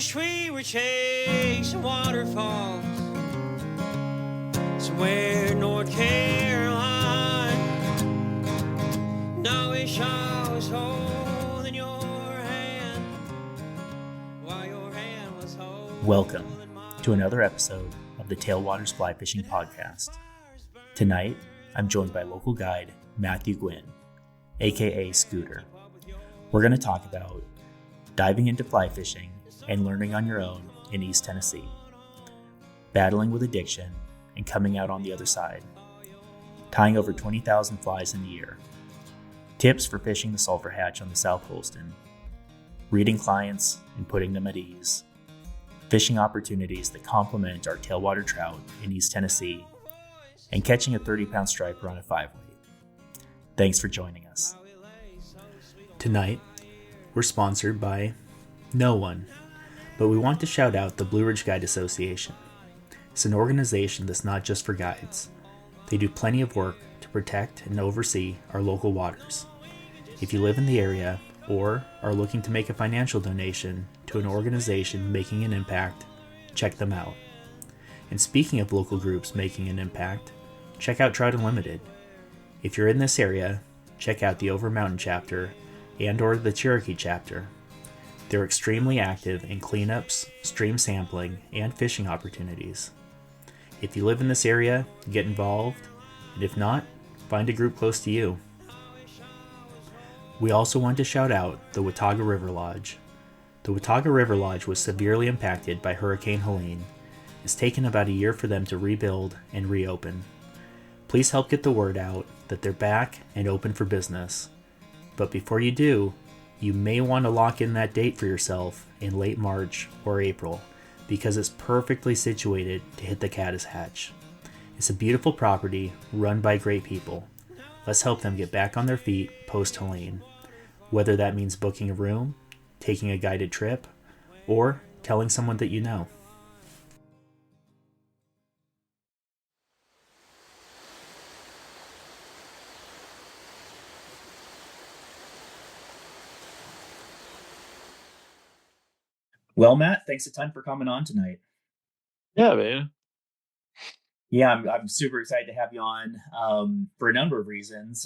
wish we were chasing waterfalls somewhere in North Carolina. And I wish I was holding your hand while your hand was holding. Welcome to another episode of the Tailwater's Fly Fishing Podcast. Tonight, I'm joined by local guide Matthew Guinn, aka Scooter. We're going to talk about diving into fly fishing and learning on your own in East Tennessee, battling with addiction and coming out on the other side, tying over 20,000 flies in a year, tips for fishing the Sulphur hatch on the South Holston, reading clients and putting them at ease, fishing opportunities that complement our tailwater trout in East Tennessee, and catching a 30-pound striper on a 5-weight. Thanks for joining us. Tonight, we're sponsored by no one, but we want to shout out the Blue Ridge Guide Association. It's an organization that's not just for guides. They do plenty of work to protect and oversee our local waters. If you live in the area or are looking to make a financial donation to an organization making an impact, check them out. And speaking of local groups making an impact, check out Trout Unlimited. If you're in this area, check out the Over Mountain chapter and or the Cherokee chapter. They're extremely active in cleanups, stream sampling, and fishing opportunities. If you live in this area, get involved, and if not, find a group close to you. We also want to shout out the Watauga River Lodge. The Watauga River Lodge was severely impacted by Hurricane Helene. It's taken about a year for them to rebuild and reopen. Please help get the word out that they're back and open for business. But before you do, you may want to lock in that date for yourself in late March or April because it's perfectly situated to hit the caddis hatch. It's a beautiful property run by great people. Let's help them get back on their feet post-Helene, whether that means booking a room, taking a guided trip, or telling someone that you know. Well, Matt, thanks a ton for coming on tonight. Yeah, man. Yeah, I'm super excited to have you on for a number of reasons.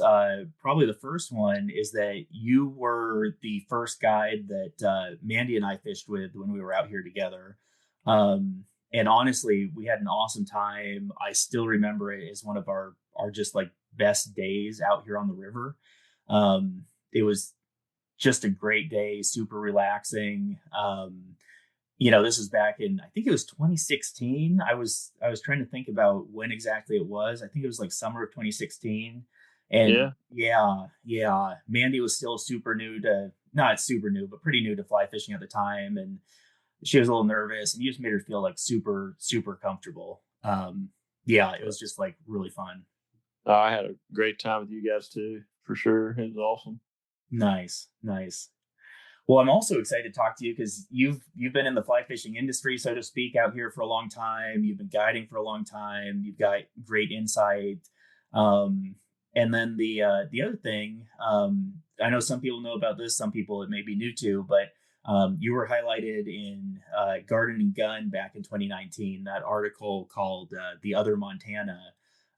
Probably the first one is that you were the first guide that Mandy and I fished with when we were out here together. And honestly, we had an awesome time. I still remember it as one of our just like best days out here on the river. It was just a great day, super relaxing. This was back in, I think it was 2016. I was trying to think about when exactly it was. I think it was like summer of 2016. And yeah, Mandy was still not super new, but pretty new to fly fishing at the time. And she was a little nervous, and you just made her feel like super, super comfortable. It was just like really fun. I had a great time with you guys too, for sure. It was awesome. Nice. Well, I'm also excited to talk to you because you've been in the fly fishing industry, so to speak, out here for a long time. You've been guiding for a long time. You've got great insight. And then the other thing, I know some people know about this, some people it may be new to, but you were highlighted in Garden and Gun back in 2019. That article called "The Other Montana."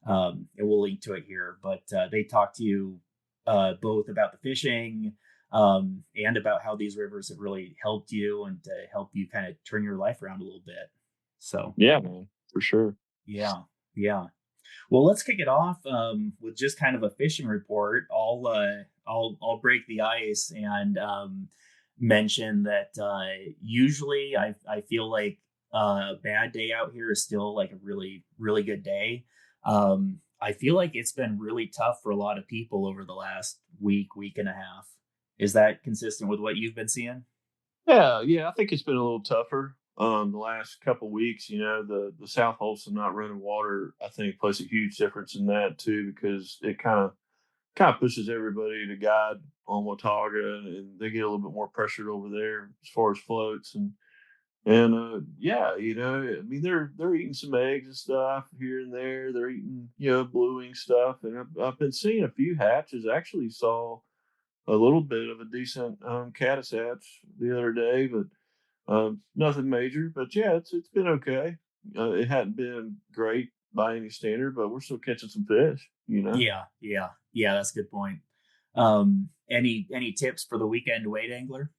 And we'll link to it here, but they talked to you both about the fishing. And about how these rivers have really helped you and to help you kind of turn your life around a little bit. So yeah, man, for sure. Yeah. Well, let's kick it off with just kind of a fishing report. I'll break the ice and mention that usually I feel like a bad day out here is still like a really, really good day. I feel like it's been really tough for a lot of people over the last week and a half. Is that consistent with what you've been seeing? Yeah, I think it's been a little tougher the last couple of weeks. The South Holston not running water, I think, plays a huge difference in that too, because it kind of pushes everybody to guide on Watauga, and they get a little bit more pressured over there as far as floats and I mean, they're eating some eggs and stuff here and there. They're eating blueing stuff, and I've been seeing a few hatches. Actually, saw a little bit of a decent caddis hatch the other day, but Nothing major, but yeah, it's been okay. It hadn't been great by any standard, but we're still catching some fish. Yeah, that's a good point. Any tips for the weekend wade angler?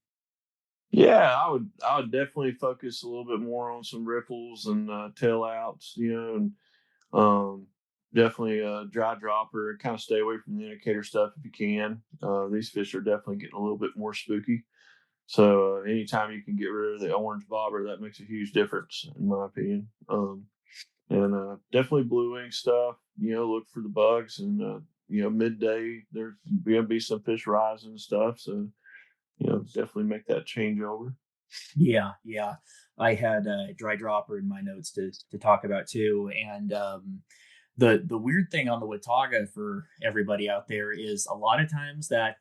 Yeah, I would definitely focus a little bit more on some riffles and tail outs, and um, definitely dry dropper and kind of stay away from the indicator stuff if you can. These fish are definitely getting a little bit more spooky. So anytime you can get rid of the orange bobber, that makes a huge difference in my opinion. And definitely blue wing stuff. Look for the bugs and midday there's gonna be some fish rising and stuff. So definitely make that changeover. Yeah. I had a dry dropper in my notes to talk about too, and the weird thing on the Watauga for everybody out there is a lot of times that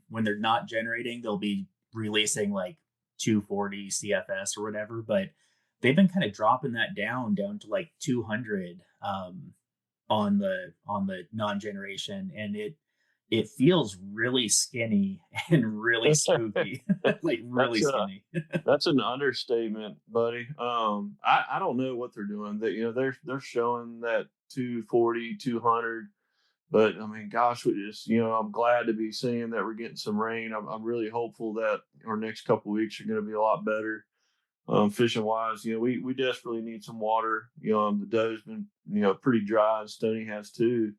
when they're not generating, they'll be releasing like 240 CFS or whatever, but they've been kind of dropping that down to like 200 on the non-generation, and it feels really skinny and really spooky, like really That's skinny. That's an understatement, buddy. I don't know what they're doing. That they're showing that 240, 200, but I mean, gosh, we just I'm glad to be seeing that we're getting some rain. I'm really hopeful that our next couple of weeks are going to be a lot better. Fishing wise, we desperately need some water. The dough's been pretty dry, and Stony has too,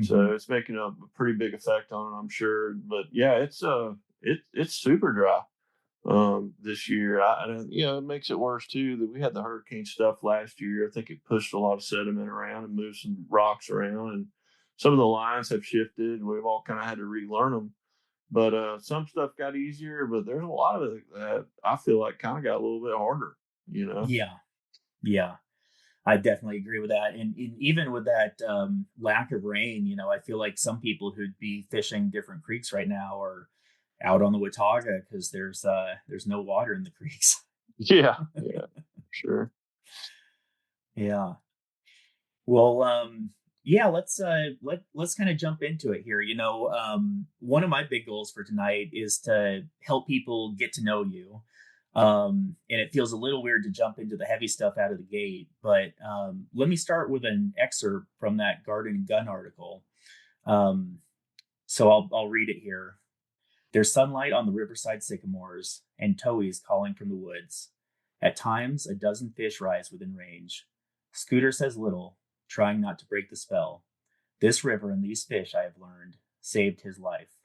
so it's making a pretty big effect on it, I'm sure. But yeah, it's super dry this year. It makes it worse too that we had the hurricane stuff last year. I think it pushed a lot of sediment around and moved some rocks around, and some of the lines have shifted. We've all kind of had to relearn them. But some stuff got easier, but there's a lot of it that I feel like kind of got a little bit harder. Yeah, yeah. I definitely agree with that. And even with that lack of rain, I feel like some people who'd be fishing different creeks right now are out on the Watauga because there's no water in the creeks. Yeah, yeah, sure. Yeah. Well, yeah, let's kind of jump into it here. One of my big goals for tonight is to help people get to know you. And it feels a little weird to jump into the heavy stuff out of the gate, but let me start with an excerpt from that Garden and Gun article. So I'll read it here. There's sunlight on the riverside sycamores and towhees calling from the woods. At times, a dozen fish rise within range. Scooter says little, trying not to break the spell. This river and these fish, I have learned, saved his life.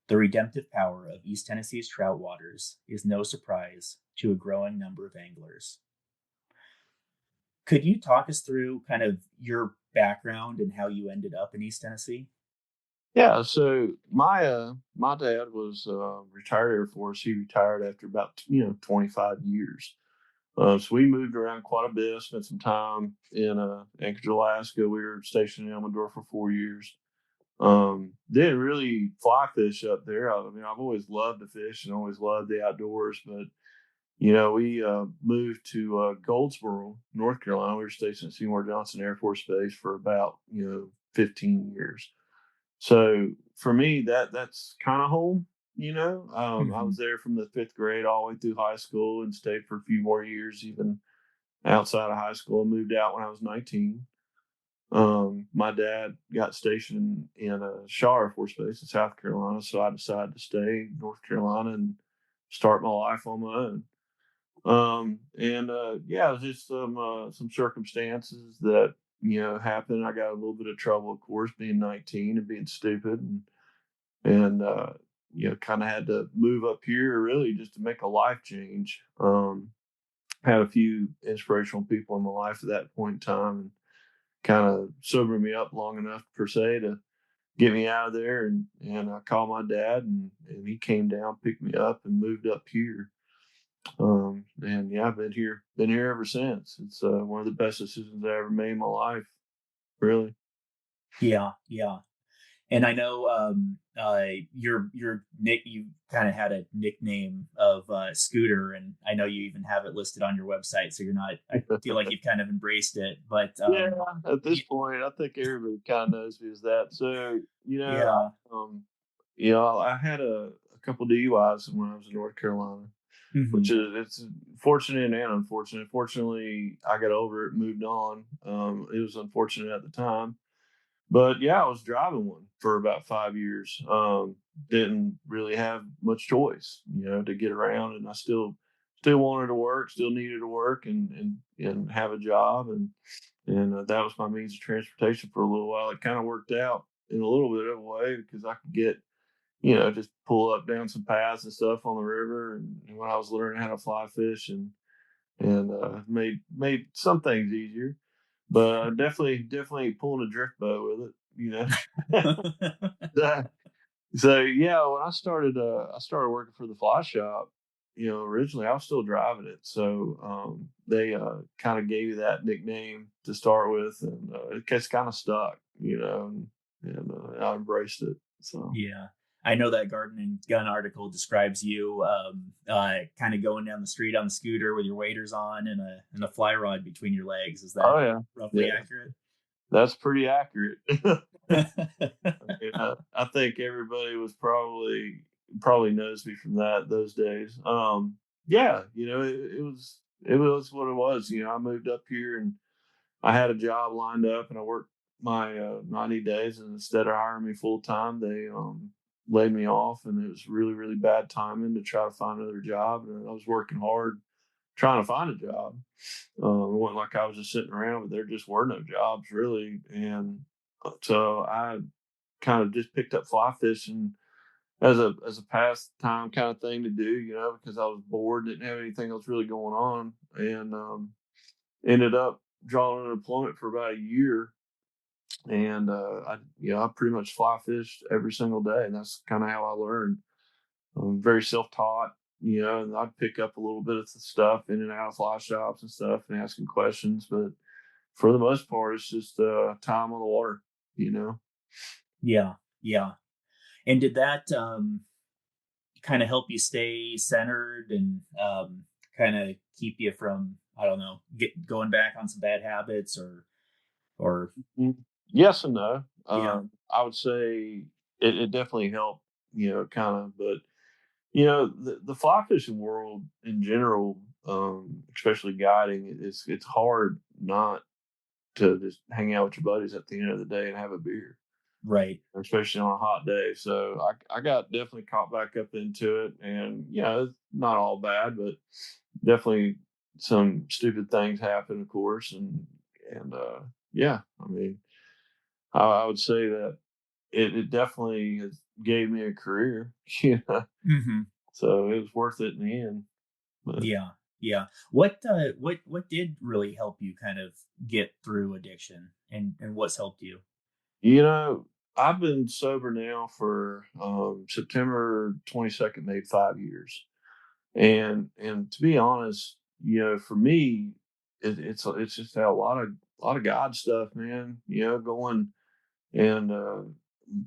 The redemptive power of East Tennessee's trout waters is no surprise to a growing number of anglers. Could you talk us through kind of your background and how you ended up in East Tennessee? Yeah, so my dad was retired Air Force. He retired after about 25 years. So we moved around quite a bit. Spent some time in Anchorage, Alaska. We were stationed in Elmendorf for 4 years. Didn't really fly fish up there. I mean, I've always loved to fish and always loved the outdoors. But we moved to Goldsboro, North Carolina. We were stationed at Seymour Johnson Air Force Base for about 15 years. So for me, that's kind of home. I Mm-hmm. was there from the fifth grade all the way through high school and stayed for a few more years, even outside of high school. I moved out when I was 19. My dad got stationed in a Shaw Air Force Base in South Carolina, so I decided to stay in North Carolina and start my life on my own. And yeah, it was just some circumstances that happened. I got a little bit of trouble, of course, being 19 and being stupid, and kind of had to move up here really just to make a life change. Had a few inspirational people in my life at that point in time, and kind of sobered me up long enough per se to get me out of there. And I called my dad, and he came down, picked me up, and moved up here. And yeah, I've been here ever since. It's one of the best decisions I ever made in my life, really. Yeah. And I know your Nick, you kind of had a nickname of Scooter, and I know you even have it listed on your website. So you're not. I feel like you've kind of embraced it, but Yeah, at this point, I think everybody kind of knows me as that. So yeah. I had a couple DUIs when I was in North Carolina. which is it's fortunate and unfortunate. Fortunately, I got over it, moved on. It was unfortunate at the time, but yeah, I was driving one for about 5 years. Didn't really have much choice, to get around, and I still wanted to work, still needed to work, and have a job, and that was my means of transportation for a little while. It kind of worked out in a little bit of a way because I could get, just pull up down some paths and stuff on the river, and when I was learning how to fly fish, and made some things easier, but definitely pulling a drift boat with it. So, so yeah, when I started working for the fly shop. Originally I was still driving it, so they kind of gave you that nickname to start with, and it gets kind of stuck, and I embraced it. So Yeah. I know that Garden and Gun article describes you kind of going down the street on the scooter with your waders on and a fly rod between your legs. Is that oh yeah, roughly yeah, accurate? that's pretty accurate. I think everybody was probably knows me from those days. Yeah, it was what it was. I moved up here and I had a job lined up, and I worked my 90 days, and instead of hiring me full time, they laid me off, and it was really really bad timing to try to find another job, and I was working hard trying to find a job. It wasn't like I was just sitting around, but there just were no jobs really, and so I kind of just picked up fly fishing as a pastime kind of thing to do, because I was bored, didn't have anything else really going on, and ended up drawing unemployment for about a year, and I pretty much fly fished every single day, and that's kind of how I learned. I'm very self-taught, and I'd pick up a little bit of the stuff in and out of fly shops and stuff and asking questions, but for the most part, it's just time on the water. Yeah. Yeah. And did that kind of help you stay centered and kind of keep you from, I don't know, going back on some bad habits or Mm, yes and no. yeah, I would say it definitely helped, kind of, but the fly fishing world in general, especially guiding, it's hard not to just hang out with your buddies at the end of the day and have a beer, right. especially on a hot day. So I got definitely caught back up into it, and it's not all bad, but definitely some stupid things happen, of course, and yeah, I mean, I would say that it definitely has gave me a career, Hmm. so it was worth it in the end. But Yeah. Yeah. What did really help you kind of get through addiction and what's helped you? you know, I've been sober now for September 22nd made 5 years, and to be honest, for me, it's just had a lot of God stuff, man. Going and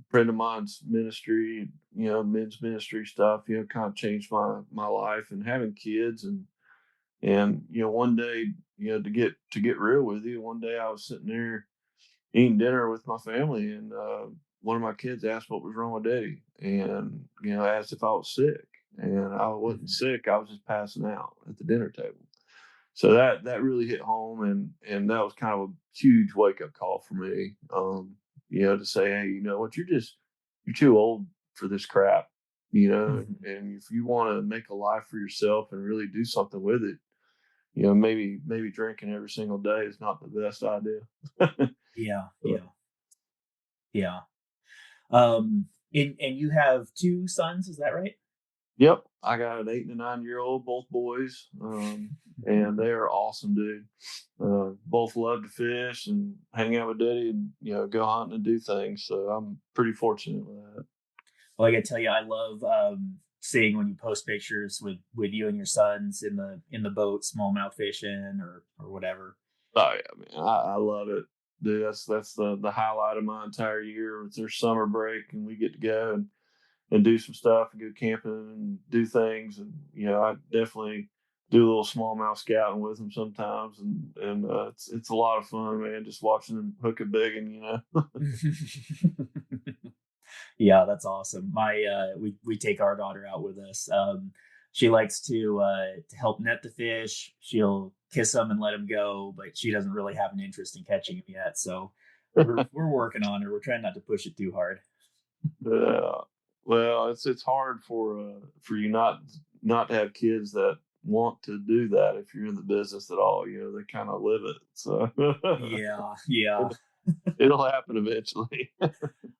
friend of mine's ministry, men's ministry stuff, kind of changed my life, and having kids, and one day, to get real with you, one day I was sitting there eating dinner with my family, and one of my kids asked what was wrong with Daddy, and asked if I was sick, and I wasn't Mhm. sick. I was just passing out at the dinner table. So that really hit home, and that was kind of a huge wake up call for me. To say, hey, you know what, you're too old for this crap. Mhm. And if you want to make a life for yourself and really do something with it, maybe drinking every single day is not the best idea. Yeah. But, Yeah. Yeah. And you have two sons, is that right? yep, I got an 8 and a 9 year old, both boys, and they are awesome, dude. Both love to fish and hang out with Daddy, and go hunting and do things. So I'm pretty fortunate with that. Well, I gotta tell you, I love seeing when you post pictures with you and your sons in the boat, smallmouth fishing or whatever. Oh yeah, man, I love it, dude. That's the highlight of my entire year. It's their summer break, and we get to go and do some stuff and go camping and do things. And I definitely do a little smallmouth scouting with them sometimes, and it's a lot of fun, man. Just watching them hook a big one. Yeah, that's awesome. My we take our daughter out with us. she likes to help net the fish. She'll kiss them and let them go, but she doesn't really have an interest in catching them yet. So we're working on her. We're trying not to push it too hard. Yeah. Well, it's hard for you not to have kids that want to do that if you're in the business at all. They kind of live it. So Yeah, yeah. it'll happen eventually.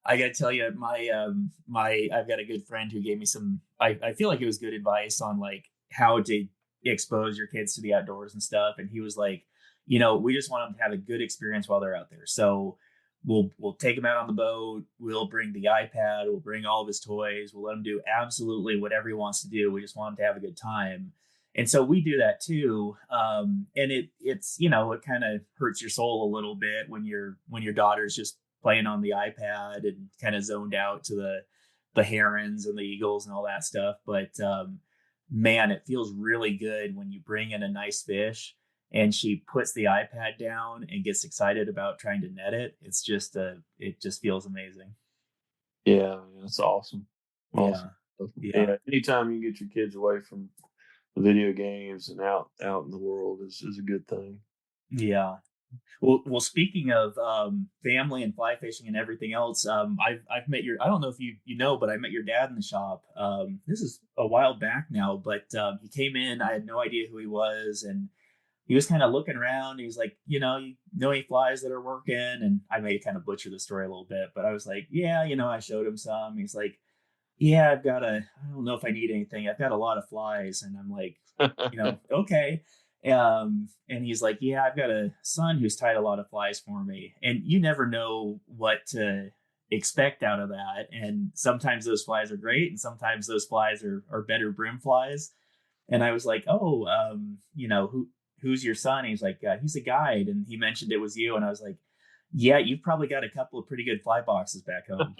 I gotta tell you, my I've got a good friend who gave me some. I feel like it was good advice on like how to expose your kids to the outdoors and stuff. And he was like, we just want them to have a good experience while they're out there. So we'll take him out on the boat. We'll bring the iPad. We'll bring all of his toys. We'll let him do absolutely whatever he wants to do. We just want him to have a good time. And so we do that too. And it's it kind of hurts your soul a little bit when your daughter's just playing on the iPad and kind of zoned out to the herons and the eagles and all that stuff. But man, it feels really good when you bring in a nice fish and she puts the iPad down and gets excited about trying to net it. It just feels amazing. Yeah, it's awesome. Yeah. Awesome. Yeah. Yeah. Anytime you can get your kids away from the video games and out in the world is a good thing. Yeah. Well, speaking of family and fly fishing and everything else, I've met I don't know if you know, but I met your dad in the shop. This is a while back now, but he came in. I had no idea who he was, and he was kind of looking around. He was like, you know any flies that are working? And I may kind of butcher the story a little bit, but I was like, yeah, I showed him some. He's like, yeah, I don't know if I need anything. I've got a lot of flies. And I'm like, okay. And he's like, yeah, I've got a son who's tied a lot of flies for me. And you never know what to expect out of that. And sometimes those flies are great. And sometimes those flies are better brim flies. And I was like, oh, who's your son? He's like, he's a guide. And he mentioned it was you. And I was like, yeah, you've probably got a couple of pretty good fly boxes back home.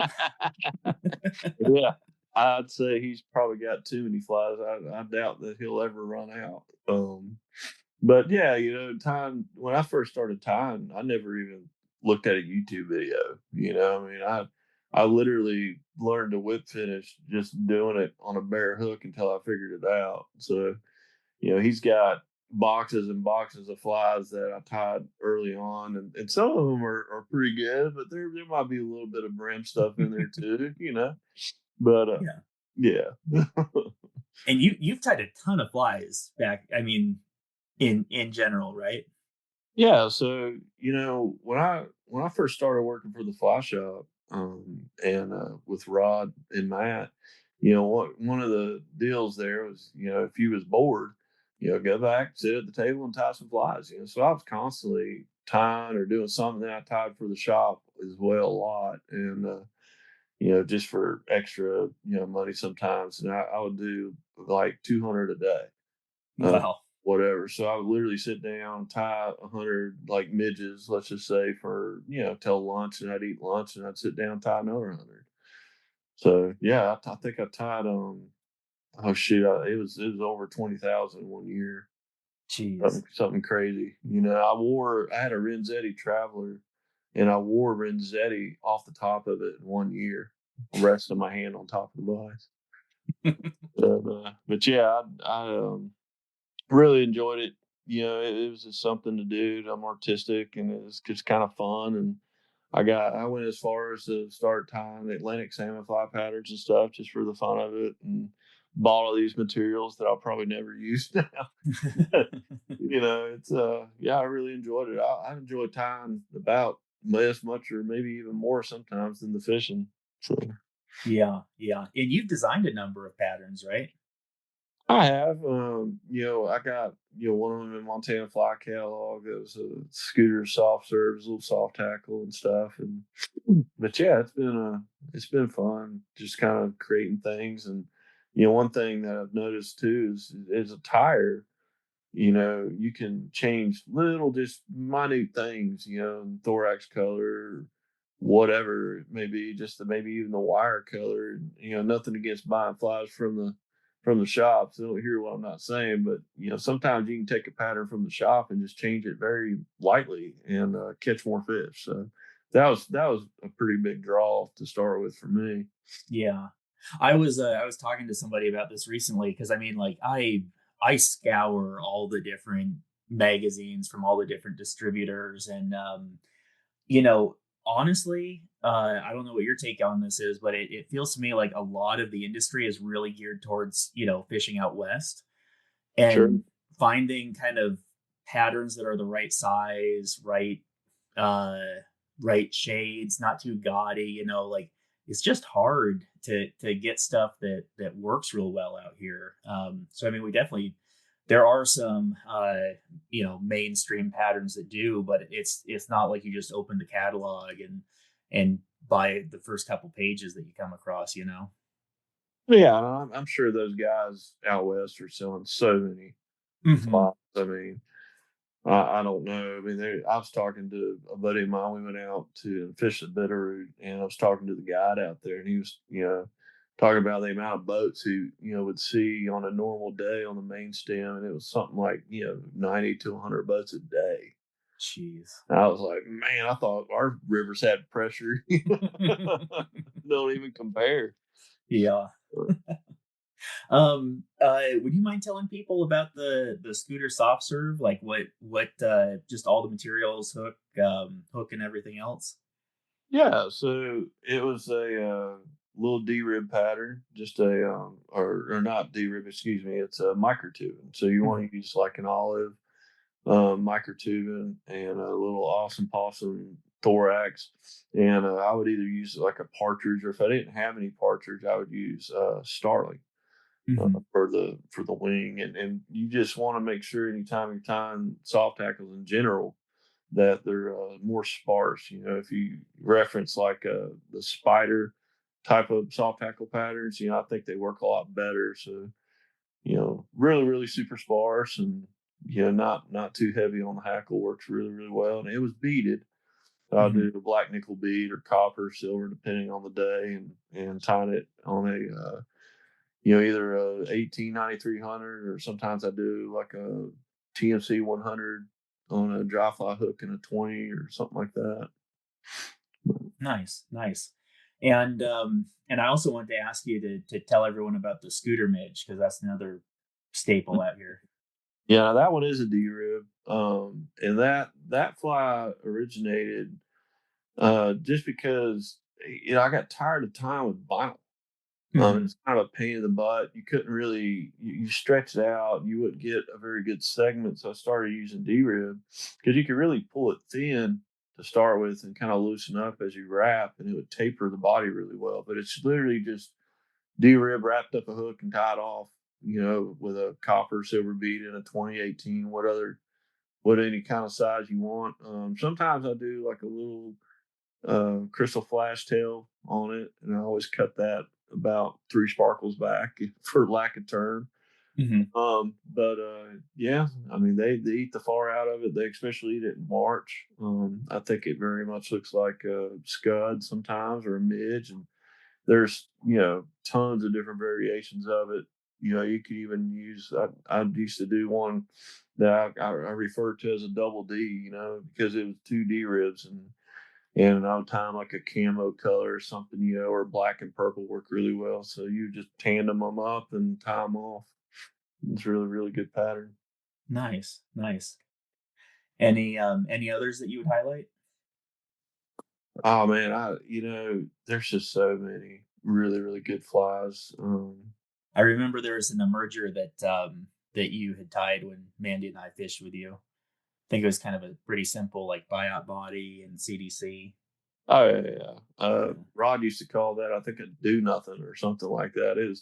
Yeah, I'd say he's probably got too many flies. I doubt that he'll ever run out. But yeah, time when I first started tying, I never even looked at a YouTube video. I mean, I literally learned to whip finish just doing it on a bare hook until I figured it out. So, he's got boxes and boxes of flies that I tied early on, and some of them are pretty good, but there might be a little bit of brim stuff in there too. But Yeah. yeah. And you've tied a ton of flies back. I mean, in general, right? Yeah, so when I first started working for the fly shop, and with Rod and Matt, one of the deals there was, if you was bored, go back, sit at the table and tie some flies. So I was constantly tying or doing something that I tied for the shop as well a lot, and just for extra money sometimes, and I would do like 200 a day. Wow. Whatever. So I would literally sit down, tie 100 like midges, let's just say, for till lunch, and I'd eat lunch, and I'd sit down, tie another 100. So yeah, I think I tied oh shoot, it was over 20,000 one year, Jeez. something crazy. I had a Renzetti Traveler, and I wore Renzetti off the top of it in one year, resting my hand on top of the vise. But yeah, I really enjoyed it. It was just something to do. I'm artistic, and it was just kind of fun. And I went as far as to start tying the Atlantic salmon fly patterns and stuff just for the fun of it, and bought all these materials that I'll probably never use now. It's yeah, I really enjoyed it. I enjoy tying about as much or maybe even more sometimes than the fishing. So. Yeah, yeah. And you've designed a number of patterns, right? I have, I got, one of them in Montana Fly Catalog. It was a scooter soft serves, little soft tackle and stuff. But yeah, it's been fun just kind of creating things. And, one thing that I've noticed too is a tire, you can change little, just minute things, thorax color, whatever it may be, maybe even the wire color. Nothing against buying flies from the shops. They don't hear what I'm not saying, but sometimes you can take a pattern from the shop and just change it very lightly and catch more fish. So that was a pretty big draw to start with for me. Yeah. I was talking to somebody about this recently because I mean, like I scour all the different magazines from all the different distributors, and you know, honestly, I don't know what your take on this is, but it feels to me like a lot of the industry is really geared towards fishing out west Sure. and finding kind of patterns that are the right size, uh right shades, not too gaudy, like it's just hard to get stuff that works real well out here. So I mean, we definitely there are some mainstream patterns that do, but it's not like you just open the catalog and buy the first couple pages that you come across. Yeah, I'm sure those guys out west are selling so many Hmm. flies. I mean, I don't know. I mean, I was talking to a buddy of mine. We went out to fish the Bitterroot, and I was talking to the guide out there, and he was, talking about the amount of boats he, would see on a normal day on the main stem, and it was something like, 90 to 100 boats a day. Jeez. And I was like, man, I thought our rivers had pressure. Don't even compare. Yeah. Would you mind telling people about the scooter soft serve? Like what just all the materials, hook and everything else? Yeah, so it was a little D rib pattern, just or not D rib, excuse me. It's a microtubing. So you want Mhm. to use like an olive microtubing and a little awesome possum thorax, and I would either use like a partridge, or if I didn't have any partridge, I would use starling Mhm. for the wing, and you just want to make sure anytime you're tying soft tackles in general that they're more sparse. If you reference like the spider type of soft tackle patterns, I think they work a lot better. So, really, really super sparse, and not too heavy on the hackle works really, really well. And it was beaded. So I'll Mhm. do a black nickel bead or copper, silver, depending on the day, and tying it on a either a 189300, or sometimes I do like a TMC 100 on a dry fly hook and a 20 or something like that. Nice, nice. And I also wanted to ask you to tell everyone about the scooter midge because that's another staple out here. Yeah, that one is a D rib, and that fly originated just because I got tired of tying with vinyl. Hmm. It's kind of a pain in the butt. You couldn't really you stretch it out, and you wouldn't get a very good segment. So I started using D rib because you could really pull it thin to start with and kind of loosen up as you wrap, and it would taper the body really well. But it's literally just D rib wrapped up a hook and tied off, with a copper silver bead and a 2018, what any kind of size you want. Sometimes I do like a little crystal flash tail on it, and I always cut that about 3 sparkles back for lack of term. Hmm. But yeah, I mean they eat the far out of it. They especially eat it in March. I think it very much looks like a scud sometimes, or a midge, and there's tons of different variations of it. You could even use. I used to do one that I refer to as a double D. Because it was 2 D ribs, and another time like a camo color or something, or black and purple work really well. So you just tandem them up and tie them off. It's really, really good pattern. Nice, nice. Any others that you would highlight? Oh man, there's just so many really, really good flies. I remember there was an emerger that you had tied when Mandy and I fished with you. I think it was kind of a pretty simple like buyout body and CDC. Oh yeah, yeah. Yeah. Rod used to call that, I think, a do nothing or something like that. Mhm.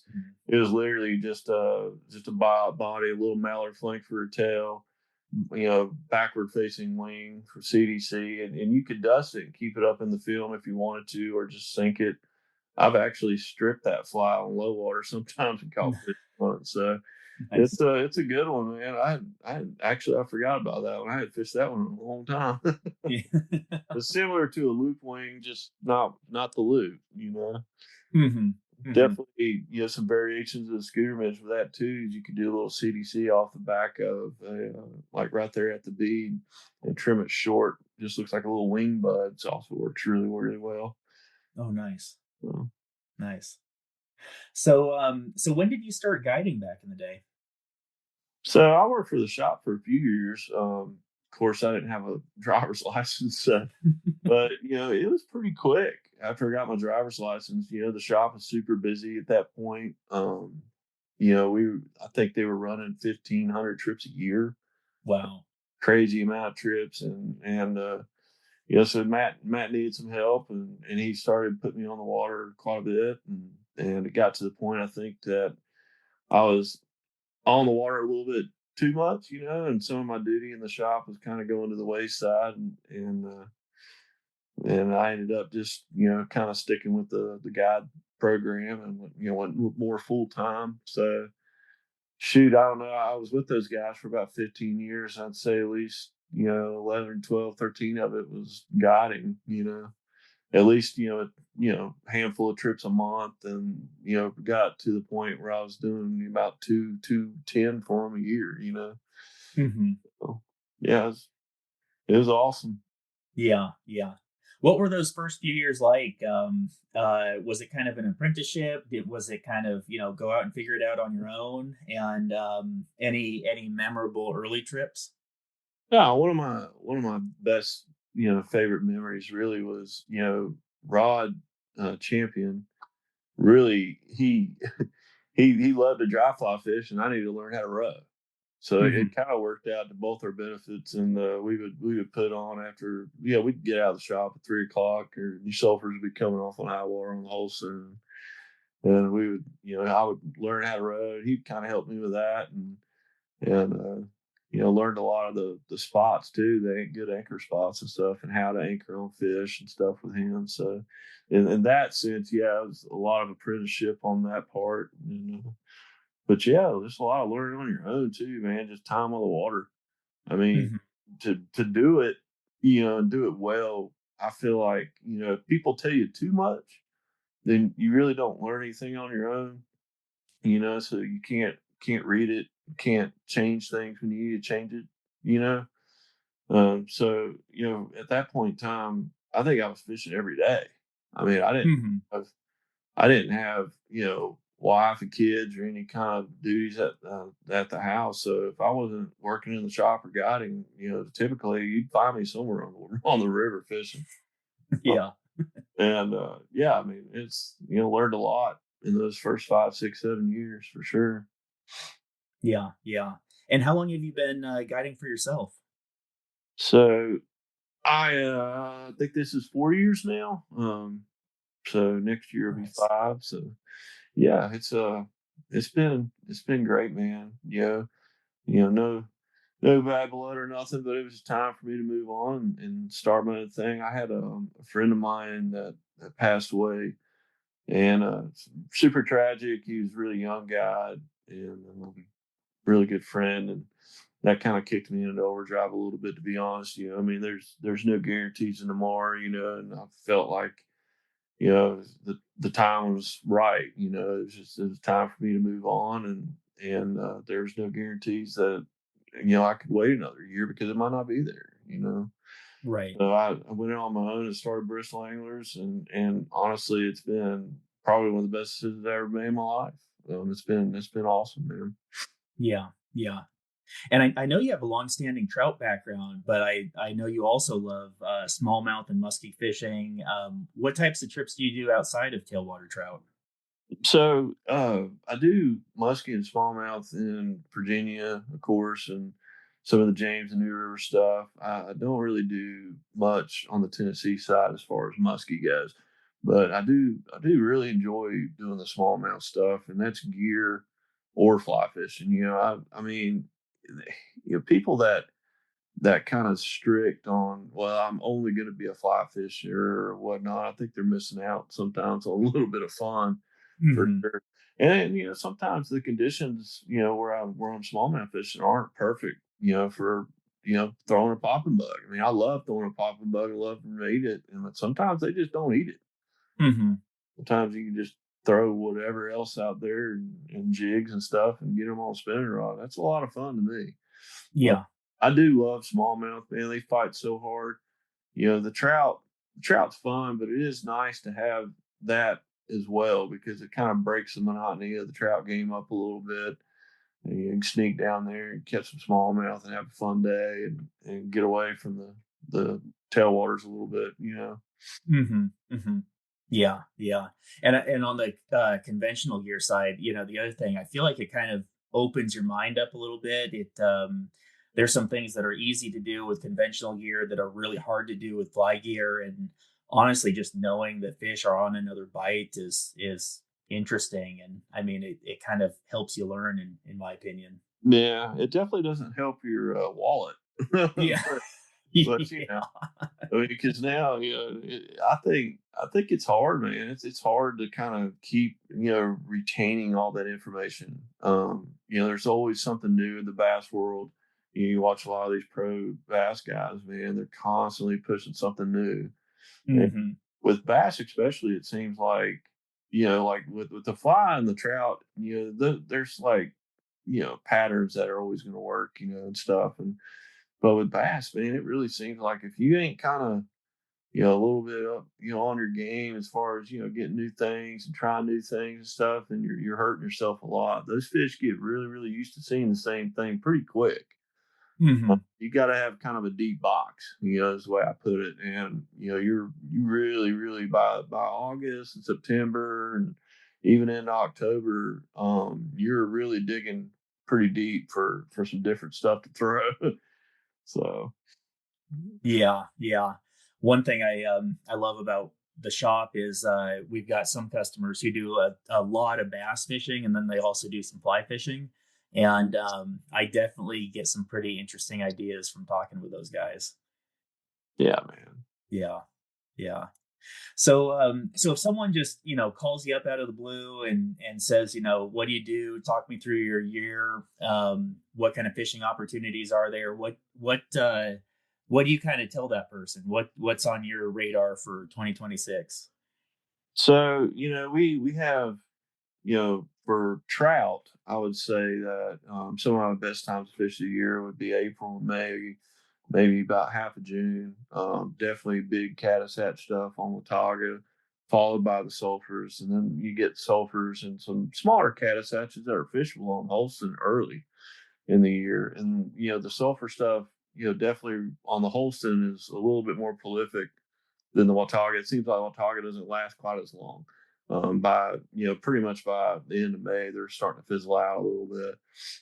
It was literally just a body, a little mallard flank for a tail, backward facing wing for CDC, and you could dust it and keep it up in the film if you wanted to, or just sink it. I've actually stripped that fly on low water sometimes and caught fish on it. So Nice. it's a good one, man. I forgot about that one. I had fished that one in a long time. Yeah. It's similar to a loop wing, just not the loop. Hmm. Hmm. Definitely, some variations of the scooter mitch with that too. Is you could do a little CDC off the back of like right there at the bead, and trim it short. Just looks like a little wing bud. It also works really, really well. Oh, nice, So, nice. So when did you start guiding back in the day? So I worked for the shop for a few years. Of course, I didn't have a driver's license, but it was pretty quick after I got my driver's license. The shop was super busy at that point. I think they were running 1,500 trips a year, Wow. crazy amount of trips, so Matt needed some help, and he started putting me on the water quite a bit, and it got to the point I think that I was on the water a little bit too much, and some of my duty in the shop was kind of going to the wayside, and I ended up just kind of sticking with the guide program and went more full time. So shoot, I don't know. I was with those guys for about 15 years. I'd say at least 11, 12, 13 of it was guiding. At least handful of trips a month, and got to the point where I was doing about 210 for them a year. Hmm. So, yeah, it was awesome. Yeah, yeah. What were those first few years like? Was it kind of an apprenticeship? Was it kind of, go out and figure it out on your own? And any memorable early trips? Yeah, one of my best favorite memories really was Rod Champion. Really, he loved to dry fly fish, and I needed to learn how to row. So Hmm. it kind of worked out to both our benefits, and we would put on after we'd get out of the shop at 3 o'clock, or the sulphurs would be coming off on high water on the Holston, and we would I would learn how to row, and he'd kind of help me with that, and learned a lot of the spots too, the good anchor spots and stuff, and how to anchor on fish and stuff with him. So in that sense, yeah, it was a lot of apprenticeship on that part. But yeah, there's a lot of learning on your own too, man. Just time on the water. I mean, Hmm. to do it, and do it well. I feel like if people tell you too much, then you really don't learn anything on your own. So you can't read it, can't change things when you need to change it. You know, so at that point in time, I think I was fishing every day. I mean, Hmm. have, I didn't have wife and kids or any kind of duties at the house. So if I wasn't working in the shop or guiding, typically you'd find me somewhere on the river fishing. Yeah, And yeah, I mean, it's learned a lot in those first 5, 6, 7 years for sure. yeah, yeah. And how long have you been guiding for yourself? So I think this is 4 years now. So next year will be Nice. 5. So yeah, it's been great, man. No bad blood or nothing, but it was time for me to move on and start my own thing. I had a friend of mine that passed away, and super tragic. He was a really young guy, and really good friend, and that kind of kicked me into overdrive a little bit, to be honest. I mean, there's no guarantees in tomorrow, and I felt like the time was right. It was time for me to move on, and there's no guarantees that I could wait another year because it might not be there. Right. So I went out on my own and started Bristol Anglers, and honestly, it's been probably one of the best decisions I ever made in my life. It's been awesome, man. Yeah, yeah. And I know you have a long-standing trout background, but I know you also love smallmouth and musky fishing. What types of trips do you do outside of tailwater trout? So I do muskie and smallmouth in Virginia, of course, and some of the James and New River stuff. I don't really do much on the Tennessee side as far as muskie goes, but I do really enjoy doing the smallmouth stuff, and that's gear or fly fishing. I mean, people that kind of strict on, well, I'm only going to be a fly fisher or whatnot. I think they're missing out sometimes on a little bit of fun for Hmm. sure. And sometimes the conditions, where I'm smallmouth fishing aren't perfect, for throwing a popping bug. I mean, I love throwing a popping bug. I love them to eat it, and sometimes they just don't eat it. Hmm. Sometimes you can just throw whatever else out there and jigs and stuff and get them on a spinning rod. That's a lot of fun to me. Uh, Yeah. I do love smallmouth, man. They fight so hard. The trout's fun, but it is nice to have that as well, because it kind of breaks the monotony of the trout game up a little bit. And you can sneak down there and catch some smallmouth and have a fun day, and get away from the tailwaters a little bit, you know. Mm-hmm. Mm-hmm. Yeah, yeah. And on the conventional gear side, the other thing, I feel like it kind of opens your mind up a little bit. There's some things that are easy to do with conventional gear that are really hard to do with fly gear. And honestly, just knowing that fish are on another bite is interesting. And I mean, it kind of helps you learn, in my opinion. Yeah, it definitely doesn't help your wallet, Yeah. but Yeah. I mean, because now, I think it's hard, man. It's hard to kind of keep, retaining all that information. There's always something new in the bass world. You watch a lot of these pro bass guys, man. They're constantly pushing something new. And Hmm. with bass, especially, it seems like, like with the fly and the trout, there's like, patterns that are always going to work, and stuff. But with bass, man, it really seems like if you ain't kind of, a little bit up, on your game as far as, getting new things and trying new things and stuff, and you're hurting yourself a lot. Those fish get really, really used to seeing the same thing pretty quick. Hmm. You got to have kind of a deep box, is the way I put it. And, you really, really by August and September and even into October, you're really digging pretty deep for some different stuff to throw. So, Yeah, yeah. One thing I love about the shop is we've got some customers who do a lot of bass fishing, and then they also do some fly fishing. And I definitely get some pretty interesting ideas from talking with those guys. yeah, man. Yeah, yeah. So if someone just calls you up out of the blue and says, what do you do? Talk me through your year. What kind of fishing opportunities are there? What do you kind of tell that person? What's on your radar for 2026? So, we have, for trout, I would say that some of my best times to fish the year would be April and May, maybe about half of June. Definitely big caddishack stuff on Watauga, followed by the sulphurs. And then you get sulphurs and some smaller caddishatches that are fishable on Holston early in the year. And, the sulphur stuff, definitely on the Holston is a little bit more prolific than the Watauga. It seems like Watauga doesn't last quite as long. By pretty much by the end of May, they're starting to fizzle out a little bit.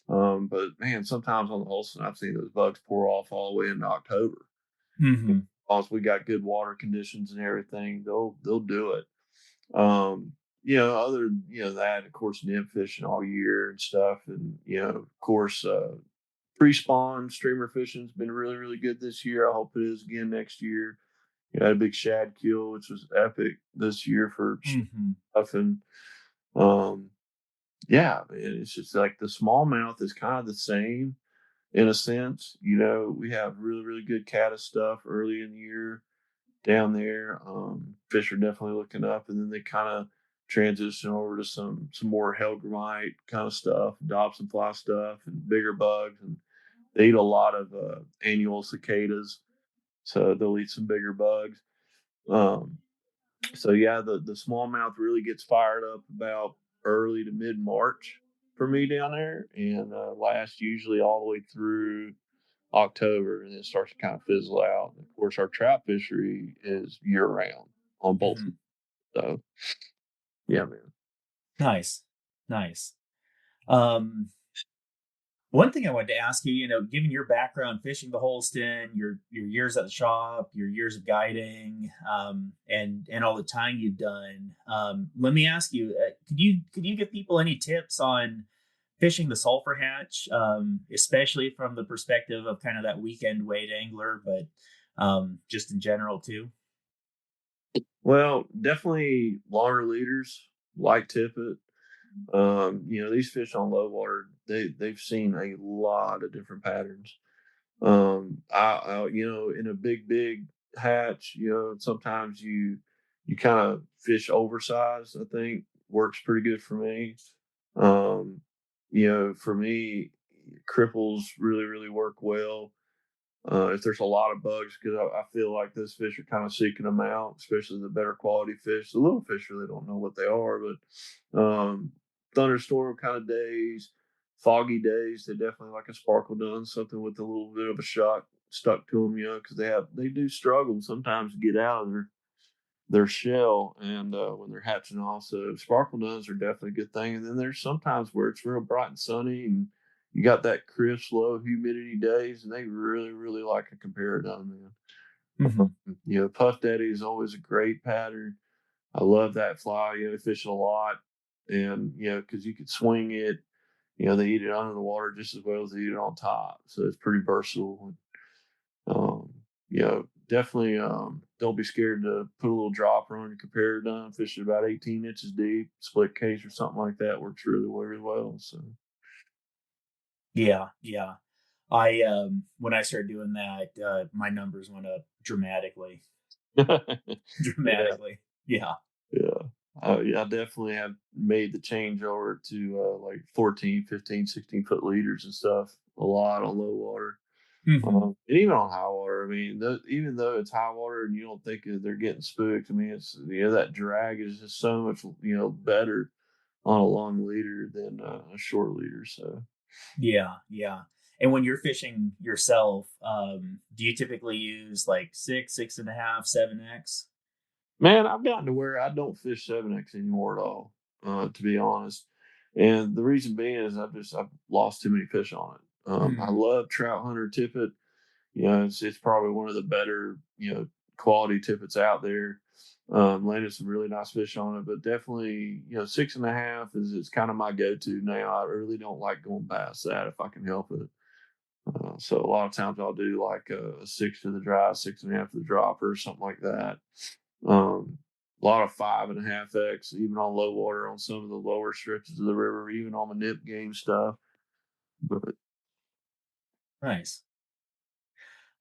But man, sometimes on the Holston, I've seen those bugs pour off all the way into October. Hmm. Once we got good water conditions and everything, they'll do it. Other than that, of course, nymph fishing all year and stuff, and of course, pre-spawn streamer fishing's been really, really good this year. I hope it is again next year. I had a big shad kill, which was epic this year for Hmm. stuff. And um, yeah, it's just like the smallmouth is kind of the same in a sense. We have really, really good caddis stuff early in the year down there. Fish are definitely looking up, and then they kind of transition over to some more hellgrammite kind of stuff, Dobson fly stuff, and bigger bugs. And they eat a lot of annual cicadas, so they'll eat some bigger bugs. Um, so yeah, the smallmouth really gets fired up about early to mid March for me down there, and lasts usually all the way through October, and then it starts to kind of fizzle out. And of course, our trout fishery is year round on both. Hmm. So yeah, man. Nice, nice. Um, One thing I wanted to ask you, given your background fishing the Holston, your years at the shop, your years of guiding, and all the time you've done, let me ask you, could you give people any tips on fishing the sulfur hatch, especially from the perspective of kind of that weekend weight angler, but just in general too? Well, definitely longer leaders like tippet. These fish on low water, they've seen a lot of different patterns. In a big hatch, sometimes you kind of fish oversized. I think works pretty good for me. For me, cripples really, really work well. if there's a lot of bugs, because I feel like those fish are kind of seeking them out, especially the better quality fish. The little fish really don't know what they are, but thunderstorm kind of days, foggy days, they definitely like a sparkle done, something with a little bit of a shock stuck to them, because they do struggle sometimes to get out of their shell and when they're hatching off. So sparkle duns are definitely a good thing. And then there's sometimes where it's real bright and sunny and you got that crisp, low humidity days, and they really, really like a compare dun, man. Hmm. Puff Daddy is always a great pattern. I love that fly. They fish it a lot, and because you could swing it. They eat it under the water just as well as they eat it on top. So it's pretty versatile. Um, definitely don't be scared to put a little dropper on your compare done. Fish it about 18 inches deep, split case or something like that works really, really well. So Yeah, yeah. I when I started doing that, my numbers went up dramatically. yeah, Dramatically. Yeah. yeah. Yeah, I definitely have made the change over to like 14, 15, 16 foot leaders and stuff a lot on low water. Hmm. And even on high water, I mean, even though it's high water and you don't think they're getting spooked, I mean, it's that drag is just so much better on a long leader than a short leader. So, Yeah, yeah. And when you're fishing yourself, do you typically use like 6.5, 7X? man, I've gotten to where I don't fish 7X anymore at all, to be honest. And the reason being is I've lost too many fish on it. I Mm, love trout hunter tippet. It's probably one of the better quality tippets out there. Landed some really nice fish on it, but definitely 6.5 is kind of my go-to now. I really don't like going past that if I can help it. So a lot of times I'll do like a 6 to the dry, 6.5 to the dropper, something like that. A lot of 5.5X, even on low water on some of the lower stretches of the river, even on the nip game stuff. But nice.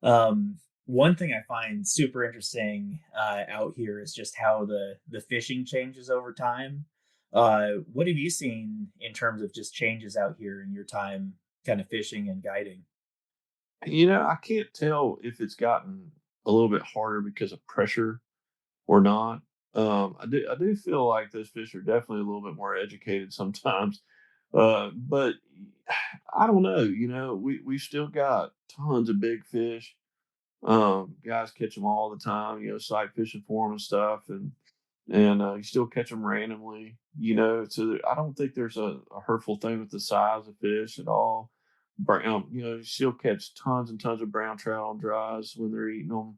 Um, One thing I find super interesting out here is just how the fishing changes over time. What have you seen in terms of just changes out here in your time kind of fishing and guiding? I can't tell if it's gotten a little bit harder because of pressure or not. I do feel like those fish are definitely a little bit more educated sometimes. But I don't know. We still got tons of big fish. Guys catch them all the time. Sight fishing for them and stuff, and you still catch them randomly. So I don't think there's a hurtful thing with the size of fish at all. Brown, you still catch tons and tons of brown trout on dries when they're eating them.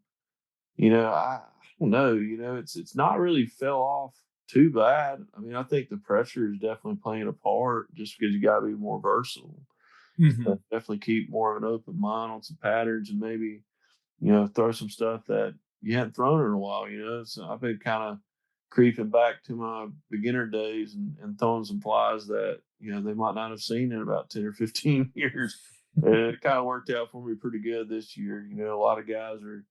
I don't know. It's not really fell off too bad. I mean, I think the pressure is definitely playing a part just because you got to be more versatile. Hmm. So definitely keep more of an open mind on some patterns and maybe throw some stuff that you hadn't thrown in a while. So I've been kind of creeping back to my beginner days and throwing some flies that they might not have seen in about 10 or 15 years. And it kind of worked out for me pretty good this year. A lot of guys are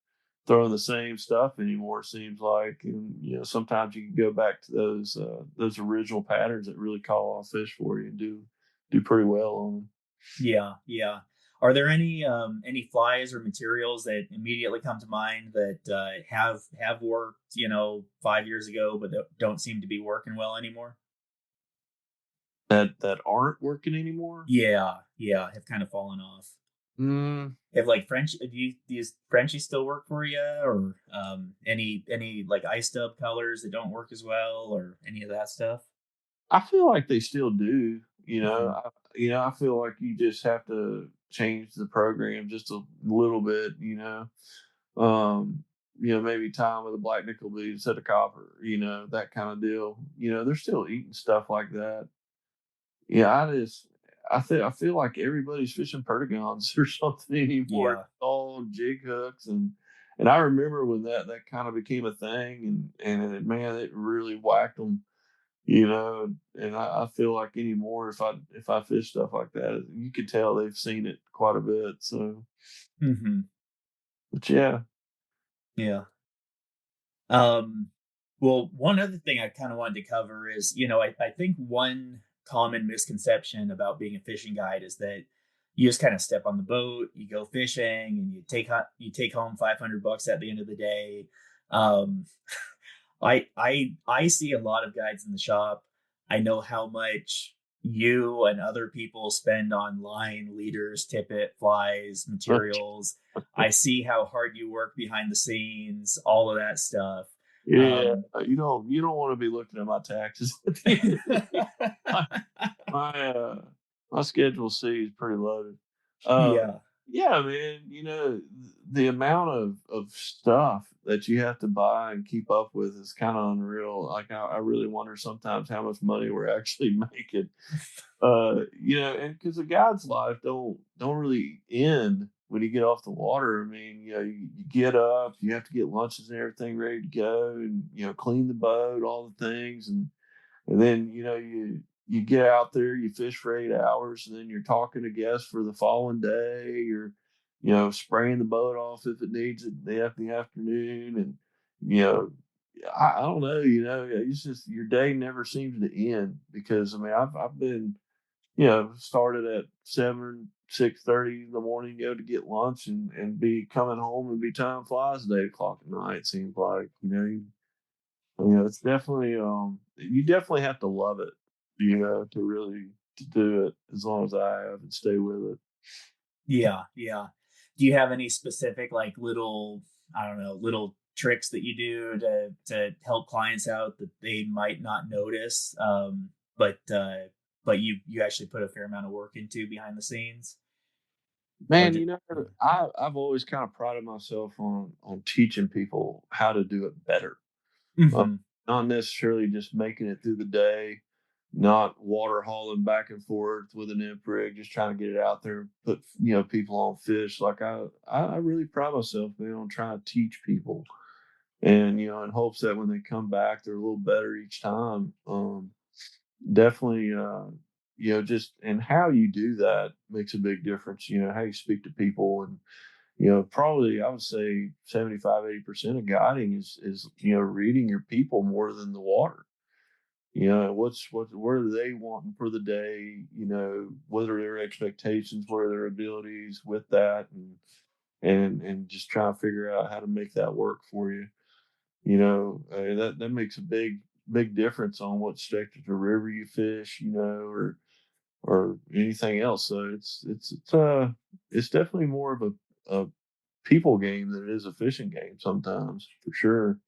throwing the same stuff anymore. It seems like, and sometimes you can go back to those original patterns that really call off fish for you and do pretty well on them. Yeah, yeah. Are there any flies or materials that immediately come to mind that have worked, 5 years ago, but don't seem to be working well anymore? That aren't working anymore. Yeah, yeah, have kind of fallen off. Mm, Have like French? Do these Frenchies still work for you, or any like ice dub colors that don't work as well, or any of that stuff? I feel like they still do. Hmm. I feel like you just have to change the program just a little bit. Maybe time with a black nickel bead instead of copper. That kind of deal. They're still eating stuff like that. Yeah, I feel like everybody's fishing perdigons or something anymore. It's Yeah. all jig hooks and I remember when that kind of became a thing and man, it really whacked them. And I feel like anymore if I fish stuff like that, you could tell they've seen it quite a bit. So, Hmm. but yeah, Yeah. Um, well, one other thing I kind of wanted to cover is, I think one common misconception about being a fishing guide is that, you just kind of step on the boat, you go fishing, and you take home $500 at the end of the day. Um, I see a lot of guides in the shop. I know how much you and other people spend on line, leaders, tippet, flies, materials. I see how hard you work behind the scenes, all of that stuff. Yeah, you don't want to be looking at my taxes. my my, uh, my Schedule C is pretty loaded. Uh, Yeah. yeah, man. The amount of stuff that you have to buy and keep up with is kind of unreal. Like I really wonder sometimes how much money we're actually making. And because the guide's life don't really end when you get off the water. I mean, you get up, you have to get lunches and everything ready to go, and clean the boat, all the things, and then you get out there, you fish for 8 hours, and then you're talking to guests for the following day. You're spraying the boat off if it needs it in the afternoon, and you know I don't know, it's just your day never seems to end because I mean I've been started at 6:30 in the morning, to get lunch and be coming home and be time flies at 8 o'clock at night. It seems like, it's definitely, you definitely have to love it, to really to do it as long as I have and stay with it. Yeah, yeah. Do you have any specific like little, I don't know, little tricks that you do to help clients out that they might not notice, but you actually put a fair amount of work into behind the scenes, or Man, just, I've always kind of prided myself on teaching people how to do it better. Uh, mm-hmm. Not necessarily just making it through the day, not water hauling back and forth with an imp rig, just trying to get it out there, put people on fish. Like I really pride myself, man, on trying to teach people, and in hopes that when they come back, they're a little better each time. Definitely, just and how you do that makes a big difference. How you speak to people and probably I would say 75-80% of guiding is reading your people more than the water. What are they wanting for the day? What are their expectations? What are their abilities with that? And just try to figure out how to make that work for you. That makes a big difference on what sector of river you fish, or anything else. So it's definitely more of a people game than it is a fishing game sometimes, for sure.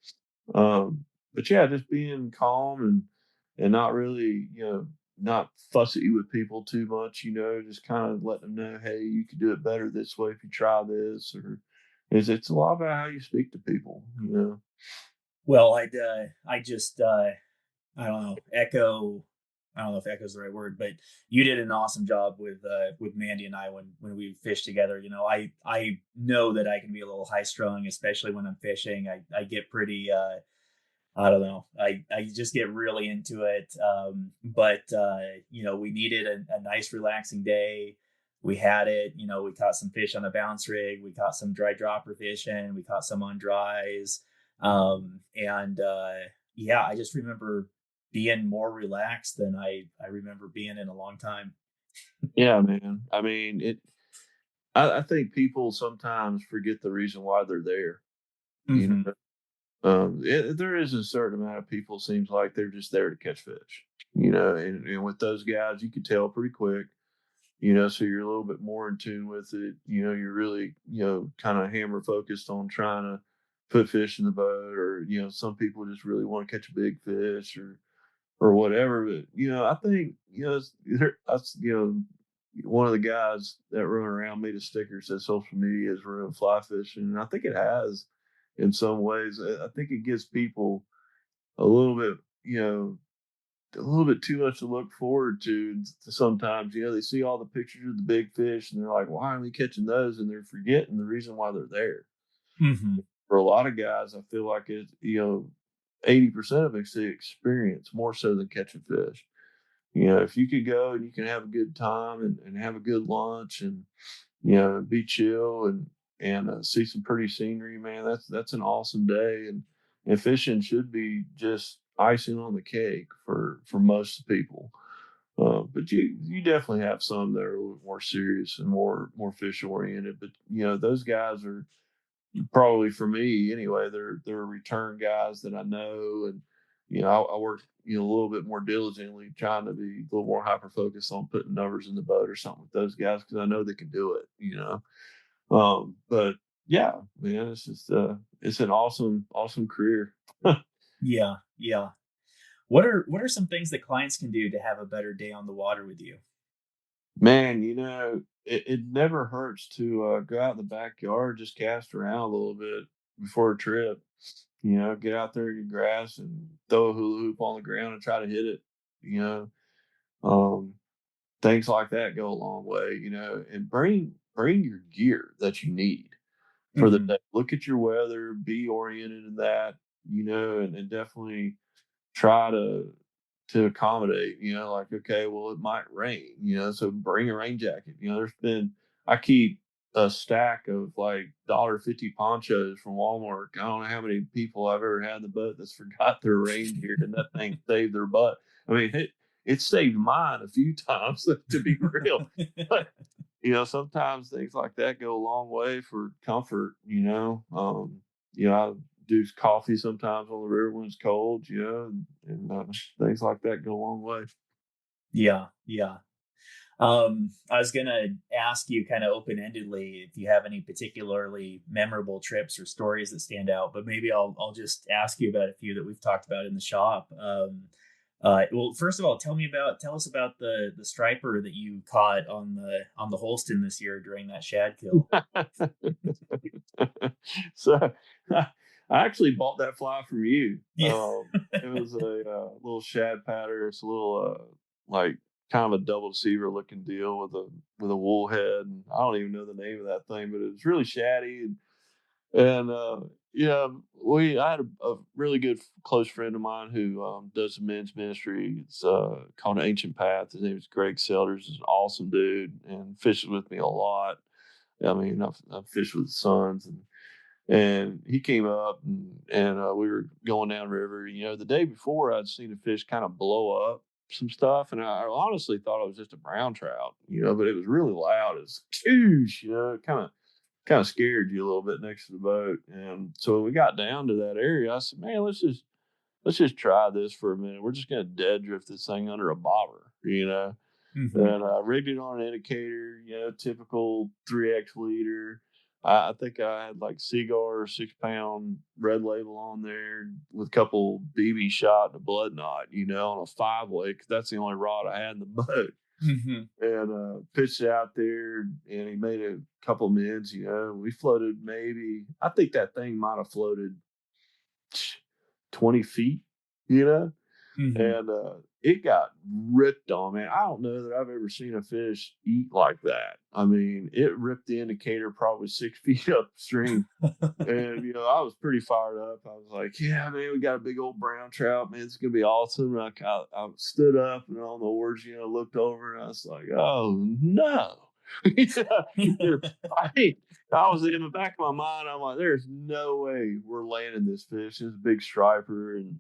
But yeah, just being calm and not really, not fussy with people too much, just kind of letting them know, hey, you could do it better this way if you try this, or it's a lot about how you speak to people. Well, I just I don't know, echo. I don't know if echo is the right word, but you did an awesome job with Mandy and I when we fished together. I know that I can be a little high strung, especially when I'm fishing. I get pretty I don't know. I just get really into it. But we needed a nice relaxing day. We had it. We caught some fish on a bounce rig. We caught some dry dropper fishing. We caught some on dries. And Yeah, I just remember being more relaxed than I remember being in a long time. Yeah, man. I mean, I think people sometimes forget the reason why they're there. You Mm-hmm. know, there is a certain amount of people seems like they're just there to catch fish. And with those guys, you can tell pretty quick. So you're a little bit more in tune with it. You're really kind of hammer focused on trying to put fish in the boat, or some people just really want to catch a big fish or whatever. But I think that's one of the guys that run around made a sticker says social media has ruined fly fishing, and I think it has in some ways. I think it gives people a little bit, a little bit too much to look forward to. Sometimes, they see all the pictures of the big fish and they're like, why aren't we catching those? And they're forgetting the reason why they're there. Mm-hmm. For a lot of guys, I feel like 80% of it's the experience more so than catching fish. If you could go and you can have a good time and have a good lunch and be chill and see some pretty scenery, man, that's an awesome day. And fishing should be just icing on the cake for most people. But you definitely have some that are a little more serious and more fish oriented. But those guys are probably, for me anyway, they're return guys that I know, and I work a little bit more diligently, trying to be a little more hyper focused on putting numbers in the boat or something with those guys because I know they can do it. But yeah, man, it's just it's an awesome career. Yeah, yeah. What are some things that clients can do to have a better day on the water with you? Man, it never hurts to go out in the backyard, just cast around a little bit before a trip. Get out there in your grass and throw a hula hoop on the ground and try to hit it. You know, um, things like that go a long way. And bring your gear that you need for the Hmm. day. Look at your weather, be oriented in that. And definitely try to accommodate, like, okay, well, it might rain, so bring a rain jacket. I keep a stack of like $1.50 ponchos from Walmart. I don't know how many people I've ever had in the boat that's forgot their rain gear and that thing saved their butt. I mean, it saved mine a few times, to be real. But sometimes things like that go a long way for comfort. I do coffee sometimes on the river when it's cold, and things like that go a long way. Yeah, yeah. I was gonna ask you kind of open-endedly if you have any particularly memorable trips or stories that stand out, but maybe I'll just ask you about a few that we've talked about in the shop. Well, first of all, tell us about the striper that you caught on the Holston this year during that shad kill. So I actually bought that fly from you. Yeah. It was a little shad patter. It's a little like kind of a double deceiver looking deal with a wool head. And I don't even know the name of that thing, but it was really shady. And yeah, I had a really good close friend of mine who does some men's ministry. It's called Ancient Path. His name is Greg Selders. He's an awesome dude and fishes with me a lot. I mean, I've fished with his sons, and he came up, and we were going downriver. The day before I'd seen a fish kind of blow up some stuff, and I honestly thought it was just a brown trout. But it was really loud. It's huge. Kind of scared you a little bit next to the boat. And so when we got down to that area, I said, "Man, let's just try this for a minute. We're just gonna dead drift this thing under a bobber." Hmm. And I rigged it on an indicator, typical 3X leader. I think I had like Seagar 6 pound red label on there with a couple BB shot and a blood knot, on a 5-way, because that's the only rod I had in the boat. Hmm. And pitched it out there, and he made a couple mids. We floated, maybe, I think that thing might have floated 20 feet, you know Hmm. and it got ripped on, man. I don't know that I've ever seen a fish eat like that. I mean, it ripped the indicator probably 6 feet upstream. And I was pretty fired up. I was like, "Yeah, man, we got a big old brown trout, man. It's gonna be awesome." And I stood up and on the oars, looked over, and I was like, "Oh no!" Yeah, I, I was in the back of my mind. I'm like, "There's no way we're landing this fish. It's a big striper, and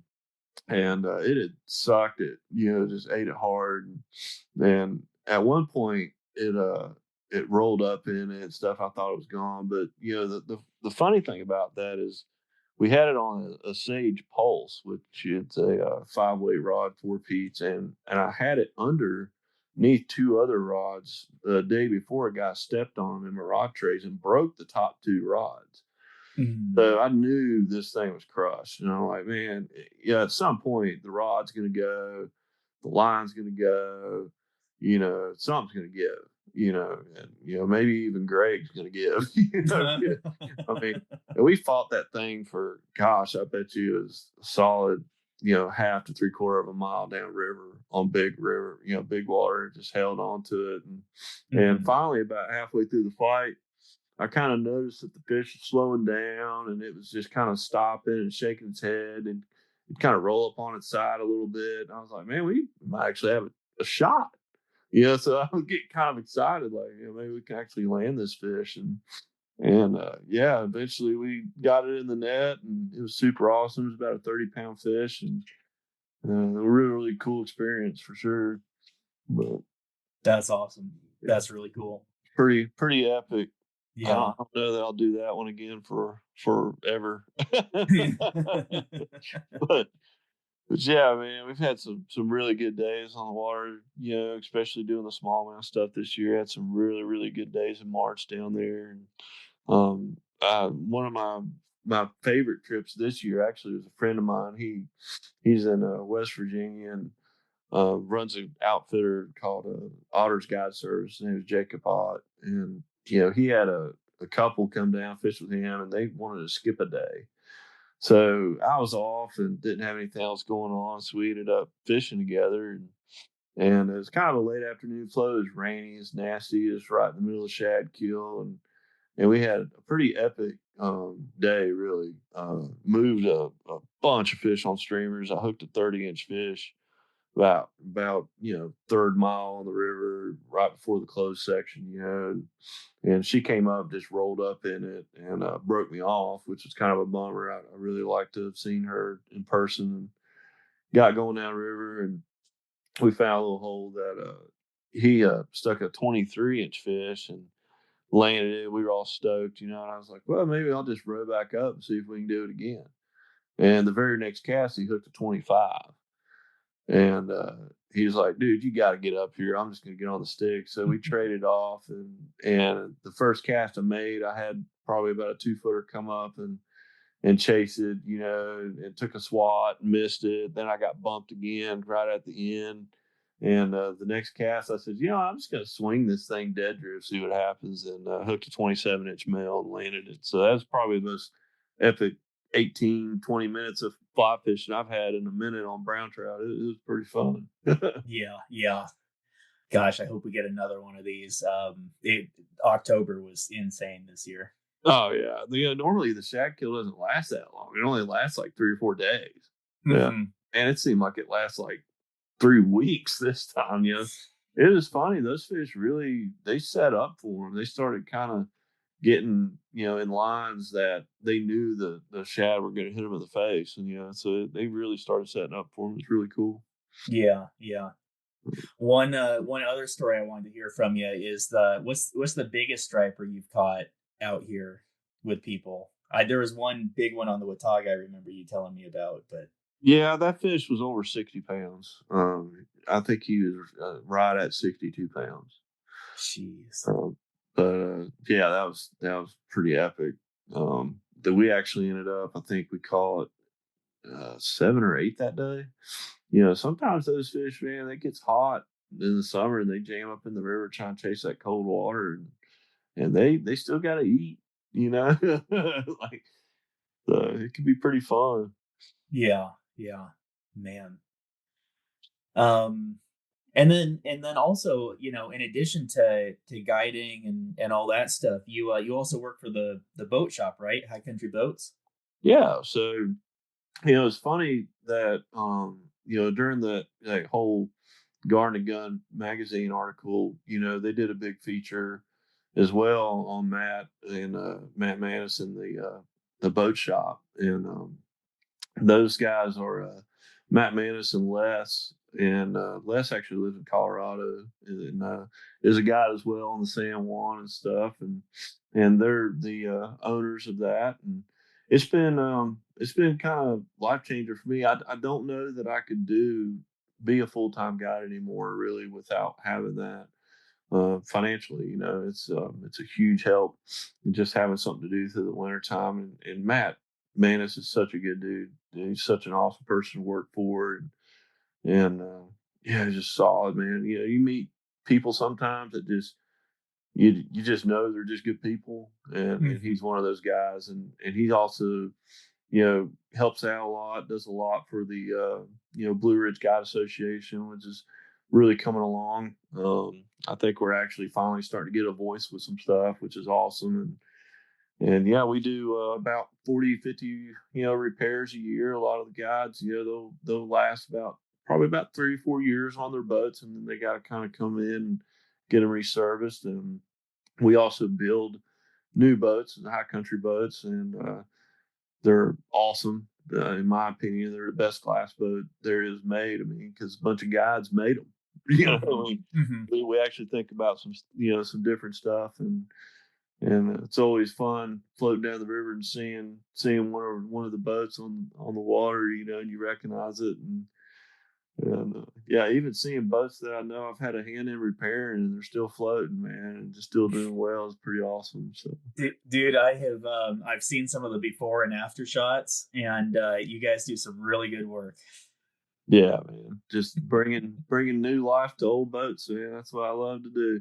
it had sucked it. Just ate it hard. And at one point, it rolled up in it and stuff. I thought it was gone, but the funny thing about that is we had it on a Sage Pulse, which is a 5-way rod, 4 Peats, and I had it underneath two other rods the day before. A guy stepped on them in my rock trays and broke the top two rods. Hmm. So I knew this thing was crushed. And I'm like, man, at some point the rod's going to go, the line's going to go, something's going to give, and, maybe even Greg's going to give, I mean, and we fought that thing for, gosh, I bet you it was a solid, half to 3/4 of a mile downriver on big river, big water, just held on to it. And Hmm. finally, about halfway through the fight, I kind of noticed that the fish was slowing down, and it was just kind of stopping and shaking its head, and it kind of roll up on its side a little bit. And I was like, man, we might actually have a shot. So I was getting kind of excited, like, maybe we can actually land this fish. And yeah, eventually we got it in the net, and it was super awesome. It was about a 30-pound fish, and a really, really cool experience for sure. But That's awesome. yeah, That's really cool. pretty epic. I Yeah. don't know that I'll do that one again for forever. but But yeah, man, we've had some really good days on the water. Especially doing the smallmouth stuff this year. Had some really good days in March down there. And one of my favorite trips this year actually was a friend of mine. He's in West Virginia and runs an outfitter called Otter's Guide Service. His name is Jacob Ott, and he had a couple come down fish with him, and they wanted to skip a day. So I was off and didn't have anything else going on. So we ended up fishing together, and it was kind of a late afternoon flow. It was rainy, it's nasty, it's right in the middle of Shad Kill, and we had a pretty epic day. Really moved a bunch of fish on streamers. I hooked a 30-inch fish about third mile on the river right before the closed section, and she came up, just rolled up in it, and broke me off, which was kind of a bummer. I really like to have seen her in person, and got going down the river, and we found a little hole that he stuck a 23-inch fish and landed it. We were all stoked, and I was like, well, maybe I'll just row back up and see if we can do it again. And the very next cast, he hooked a 25. And he was like, dude, you got to get up here. I'm just going to get on the stick. So we traded off. And the first cast I made, I had probably about a 2-footer come up and chase it, and took a swat, missed it. Then I got bumped again right at the end. And the next cast, I said, I'm just going to swing this thing dead drift, see what happens. And hooked a 27-inch male and landed it. So that's probably the most epic 18, 20 minutes of fly fishing I've had in a minute on brown trout. It was pretty fun. Yeah. Yeah. Gosh, I hope we get another one of these. October was insane this year. Oh, yeah. Normally the shad kill doesn't last that long. It only lasts like 3 or 4 days. Yeah. Mm-hmm. And it seemed like it lasts like 3 weeks this time. It was funny. Those fish really, they set up for them. They started kind of getting, in lines that they knew the shad were going to hit them in the face. And, so they really started setting up for them. It's really cool. Yeah. Yeah. One other story I wanted to hear from you is what's the biggest striper you've caught out here with people? There was one big one on the Watauga I remember you telling me about, but Yeah, that fish was over 60 pounds. I think he was right at 62 pounds. jeez. Yeah, that was pretty epic. That we actually ended up, I think we caught 7 or 8 that day. Sometimes those fish, man, it gets hot in the summer and they jam up in the river trying to chase that cold water, and they still got to eat. Like it can be pretty fun. Yeah, yeah, man. Um, and then also, in addition to guiding and all that stuff, you also work for the boat shop, right? High Country Boats. Yeah, so it's funny that during the whole Garden and Gun magazine article, they did a big feature as well on Matt Manis and the boat shop, and those guys are Matt Manis and Les, and Les actually lives in Colorado, and is a guide as well on the San Juan and stuff, and they're the owners of that, and it's been kind of life changer for me. I don't know that I could be a full-time guide anymore really without having that financially. It's a huge help, just having something to do through the winter time. And Matt Manis is such a good dude. He's such an awesome person to work for, and yeah, he's just solid, man. You meet people sometimes that you just know they're just good people, and he's one of those guys. And he also helps out a lot, does a lot for the Blue Ridge Guide Association, which is really coming along. I think we're actually finally starting to get a voice with some stuff, which is awesome. And yeah, we do about 40, 50, repairs a year. A lot of the guides, they'll last probably about 3 or 4 years on their boats, and then they got to kind of come in and get them reserviced. And we also build new boats and high country boats, and they're awesome. In my opinion, they're the best class boat there is made. I mean, because a bunch of guides made them. You know, Mm-hmm. we actually think about some different stuff, and it's always fun floating down the river and seeing one of the boats on the water, and you recognize it, and yeah, even seeing boats that I know I've had a hand in repairing and they're still floating, man, and just still doing well is pretty awesome. So, Dude, I've seen some of the before and after shots, and you guys do some really good work. yeah, man, just bringing new life to old boats, man. That's what I love to do.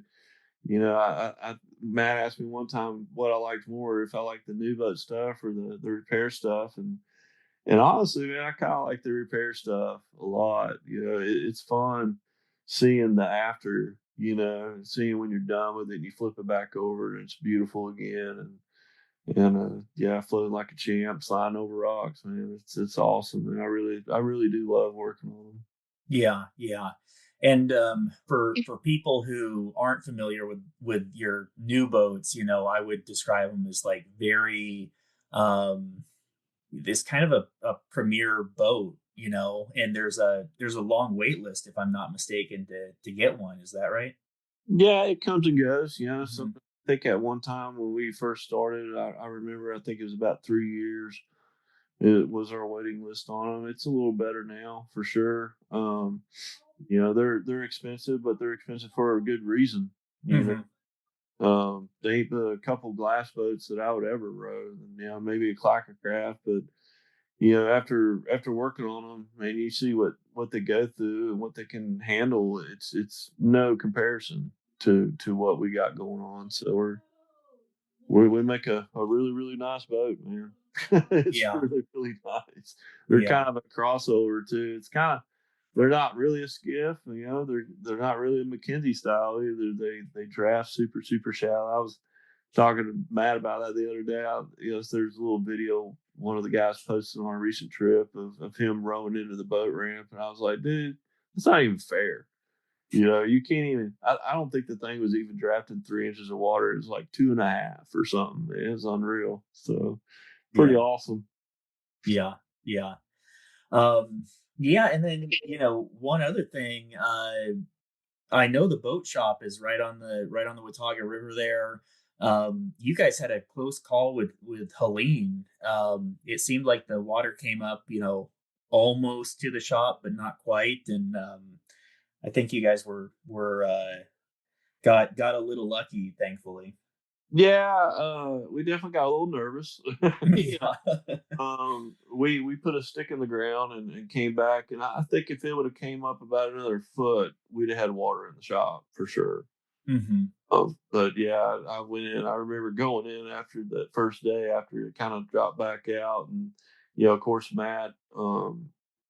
Matt asked me one time what I liked more, if I liked the new boat stuff or the repair stuff, and honestly, man, I kind of like the repair stuff a lot. It's fun seeing the after, seeing when you're done with it and you flip it back over and it's beautiful again. And yeah, floating like a champ, sliding over rocks, man. It's awesome. And I really do love working on them. Yeah, yeah. And for people who aren't familiar with your new boats, I would describe them as like very this kind of a premier boat, and there's a long wait list if I'm not mistaken to get one. Is that right? Yeah, it comes and goes. So Hmm. I think at one time when we first started, I remember I think it was about 3 years. It was our waiting list on them. It's a little better now for sure. They're expensive, but they're expensive for a good reason. Hmm. They ain't the couple glass boats that I would ever row. And, maybe a clacker craft, but after working on them, man, you see what they go through and what they can handle. It's no comparison to what we got going on. So we make a really really nice boat, man. It's Yeah, really really nice. They're yeah, kind of a crossover too. It's kind of they're not really a skiff, they're not really a Mackenzie style either. They draft super super shallow. I was talking to Matt about that the other day. There's a little video one of the guys posted on a recent trip of him rowing into the boat ramp, and I was like, dude, it's not even fair. You can't even. I don't think the thing was even drafting 3 inches of water. It was like 2.5 or something. Man, it's unreal. So pretty yeah, awesome. yeah, yeah. Um, yeah, and then one other thing. I know the boat shop is right on the Watauga River there. You guys had a close call with Helene. It seemed like the water came up, almost to the shop, but not quite. And I think you guys were got a little lucky, thankfully. Yeah, we definitely got a little nervous. Yeah. We put a stick in the ground and came back, and I think if it would have came up about another foot, we'd have had water in the shop for sure. Hmm. But yeah, I went in. I remember going in after that first day after it kind of dropped back out, and of course Matt,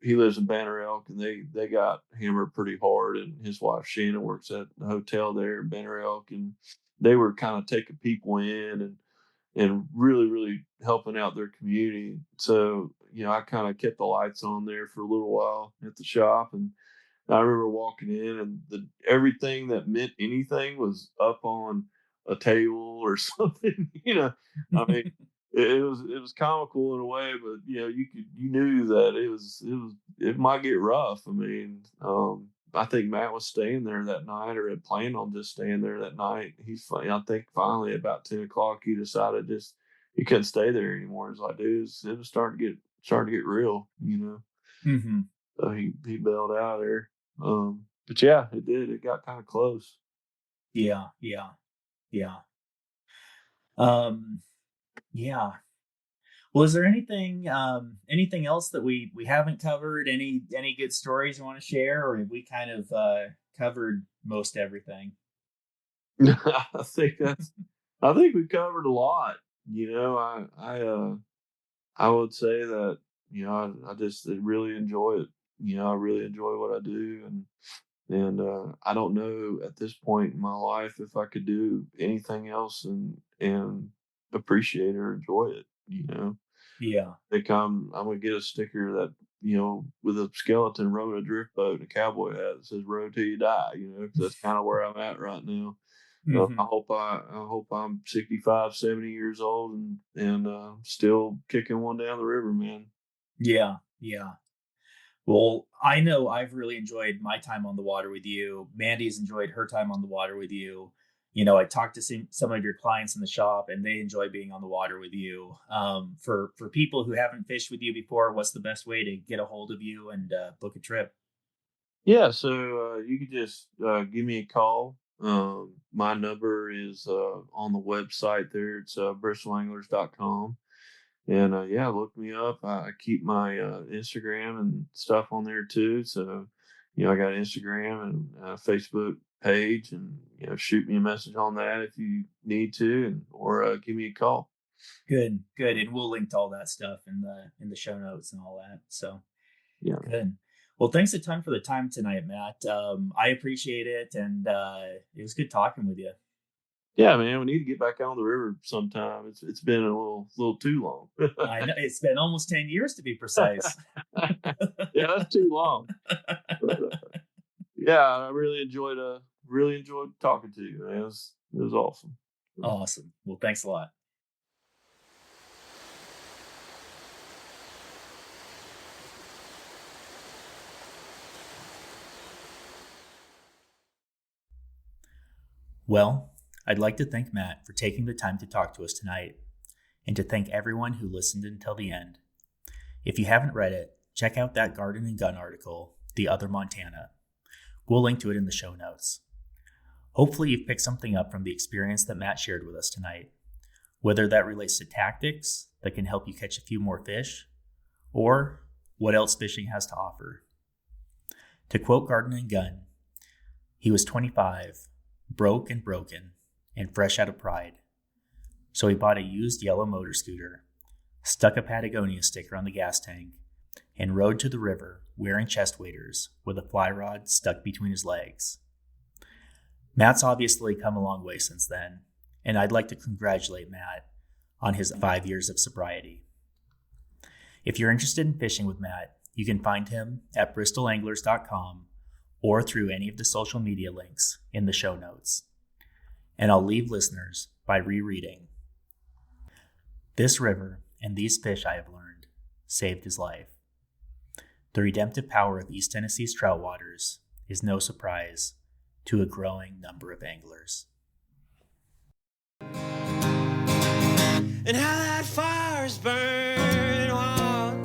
he lives in Banner Elk, and they got hammered pretty hard, and his wife Shannon works at the hotel there in Banner Elk, and they were kind of taking people in and really really helping out their community. So I kind of kept the lights on there for a little while at the shop, and I remember walking in and everything that meant anything was up on a table or something. I mean, it was comical in a way, but you knew that it might get rough. I mean, I think Matt was staying there that night or had planned on just staying there that night. I think finally about 10 o'clock he decided just he couldn't stay there anymore. It's like, dude, it was starting to get real. Hmm. So he bailed out of there. But yeah, it did. It got kind of close. Yeah, yeah, yeah. Um, yeah. Well, is there anything else that we haven't covered? Any good stories you want to share, or have we kind of covered most everything? I think that's. I think we covered a lot. I would say that I just really enjoy it. I really enjoy what I do, and I don't know at this point in my life if I could do anything else and appreciate or enjoy it. Yeah. Think I'm gonna get a sticker that with a skeleton rowing a drift boat and a cowboy hat that says "Row till you die." 'Cause that's kind of where I'm at right now. I Hmm. hope I'm 65, 70 years old and still kicking one down the river, man. Yeah, yeah. Well, I know I've really enjoyed my time on the water with you. Mandy's enjoyed her time on the water with you. I talked to some of your clients in the shop, and they enjoy being on the water with you. For people who haven't fished with you before, what's the best way to get a hold of you and book a trip? Yeah, so you could just give me a call. My number is on the website there. It's bristolanglers.com. And yeah, look me up. I keep my Instagram and stuff on there too. So, I got an Instagram and Facebook page, and shoot me a message on that if you need to, or give me a call. Good, good, and we'll link to all that stuff in the show notes and all that. So Yeah, good. Well, thanks a ton for the time tonight, Matt. I appreciate it, and it was good talking with you. yeah, man. We need to get back on the river sometime. It's been a little too long. I know it's been almost 10 years to be precise. Yeah, that's too long. But, yeah, I really enjoyed talking to you, man. It was awesome. Awesome. Well, thanks a lot. Well, I'd like to thank Matt for taking the time to talk to us tonight, and to thank everyone who listened until the end. If you haven't read it, check out that Garden and Gun article, The Other Montana. We'll link to it in the show notes. Hopefully you've picked something up from the experience that Matt shared with us tonight, whether that relates to tactics that can help you catch a few more fish, or what else fishing has to offer. To quote Garden and Gun, he was 25, broke and broken, and fresh out of pride. So he bought a used yellow motor scooter, stuck a Patagonia sticker on the gas tank, and rode to the river wearing chest waders with a fly rod stuck between his legs. Matt's obviously come a long way since then, and I'd like to congratulate Matt on his 5 years of sobriety. If you're interested in fishing with Matt, you can find him at bristolanglers.com or through any of the social media links in the show notes. And I'll leave listeners by rereading. This river and these fish I have learned saved his life. The redemptive power of East Tennessee's trout waters is no surprise to a growing number of anglers. And how that fire's burning hot,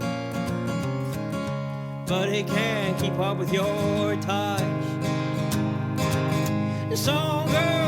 but it can't keep up with your touch. And so, girl,